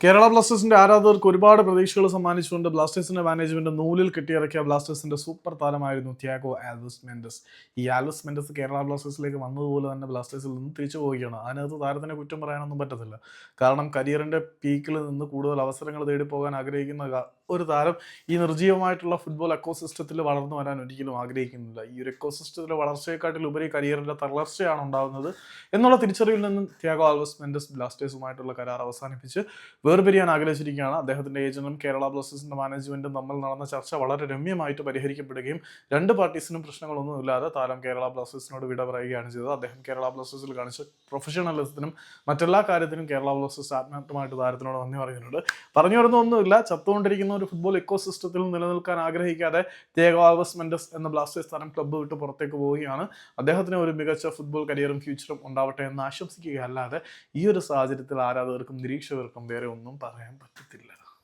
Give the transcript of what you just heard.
കേരള ബ്ലാസ്റ്റേഴ്സിന്റെ ആരാധകർക്ക് ഒരുപാട് പ്രതീക്ഷകൾ സമ്മാനിച്ചുകൊണ്ട് ബ്ലാസ്റ്റേഴ്സിന്റെ മാനേജ്മെന്റ് നൂലിൽ കെട്ടിയിറക്കിയ ബ്ലാസ്റ്റേഴ്സിന്റെ സൂപ്പർ താരമായിരുന്നു തിയാഗോ ആൽവസ് മെൻഡസ്. ഈ ആൽവസ് മെൻഡസ് കേരള ബ്ലാസ്റ്റേഴ്സിലേക്ക് വന്നതുപോലെ തന്നെ ബ്ലാസ്റ്റേഴ്സിൽ നിന്ന് തിരിച്ചു പോവുകയാണ്. അതിനകത്ത് താരത്തിനെ കുറ്റം പറയാനൊന്നും പറ്റത്തില്ല. കാരണം കരിയറിന്റെ പീക്കിൽ നിന്ന് കൂടുതൽ അവസരങ്ങൾ തേടി പോകാൻ ആഗ്രഹിക്കുന്ന ഒരു താരം ഈ നിർജ്ജീവമായിട്ടുള്ള ഫുട്ബോൾ എക്കോസിസ്റ്റത്തിൽ വളർന്നു വരാൻ ഒരിക്കലും ആഗ്രഹിക്കുന്നില്ല. ഈ ഒരു എക്കോസിസ്റ്റത്തിലെ വളർച്ചയെക്കാട്ടിലുപരി കരിയറിന്റെ തളർച്ചയാണ് ഉണ്ടാകുന്നത് എന്നുള്ള തിരിച്ചറിവിൽ നിന്നും തിയാഗോ ആൽവസ് മെൻഡസ് ബ്ലാസ്റ്റേഴ്സുമായിട്ടുള്ള കരാർ അവസാനിപ്പിച്ച് വേർപിരിയാൻ ആഗ്രഹിച്ചിരിക്കുകയാണ്. അദ്ദേഹത്തിന്റെ ഏജന്റും കേരള ബ്ലാസ്റ്റേഴ്സിന്റെ മാനേജ്മെന്റും തമ്മിൽ നടന്ന ചർച്ച വളരെ രമ്യമായിട്ട് പരിഹരിക്കപ്പെടുകയും രണ്ട് പാർട്ടീസിനും പ്രശ്നങ്ങളൊന്നുമില്ലാതെ താരം കേരള ബ്ലാസ്റ്റേഴ്സിനോട് വിട പറയുകയാണ് ചെയ്തത്. അദ്ദേഹം കേരള ബ്ലാസ്റ്റേഴ്സിൽ കാണിച്ച പ്രൊഫഷണലിസത്തിനും മറ്റെല്ലാ കാര്യത്തിനും കേരള ബ്ലാസ്റ്റേഴ്സ് ആത്മാർത്ഥമായിട്ട് താരത്തിനോട് നന്ദി പറയുന്നുണ്ട്. പറഞ്ഞു വരുന്നൊന്നുമില്ല, ചത്തുകൊണ്ടിരിക്കുന്ന ഒരു ഫുട്ബോൾ ഇക്കോസിസ്റ്റത്തിൽ നിലനിൽക്കാൻ ആഗ്രഹിക്കാതെ തിയാഗോ ആൽവസ് മെൻഡസ് എന്ന ബ്ലാസ്റ്റേഴ്സ് താരം ക്ലബ്ബ് വിട്ട് പുറത്തേക്ക് പോവുകയാണ്. അദ്ദേഹത്തിന് ഒരു മികച്ച ഫുട്ബോൾ കരിയറും ഫ്യൂച്ചറും ഉണ്ടാവട്ടെ എന്ന് ആശംസിക്കുകയല്ലാതെ ഈ ഒരു സാഹചര്യത്തിൽ ആരാധകർക്കും നിരീക്ഷകർക്കും വേറെ ഒന്നും പറയാൻ പറ്റത്തില്ല.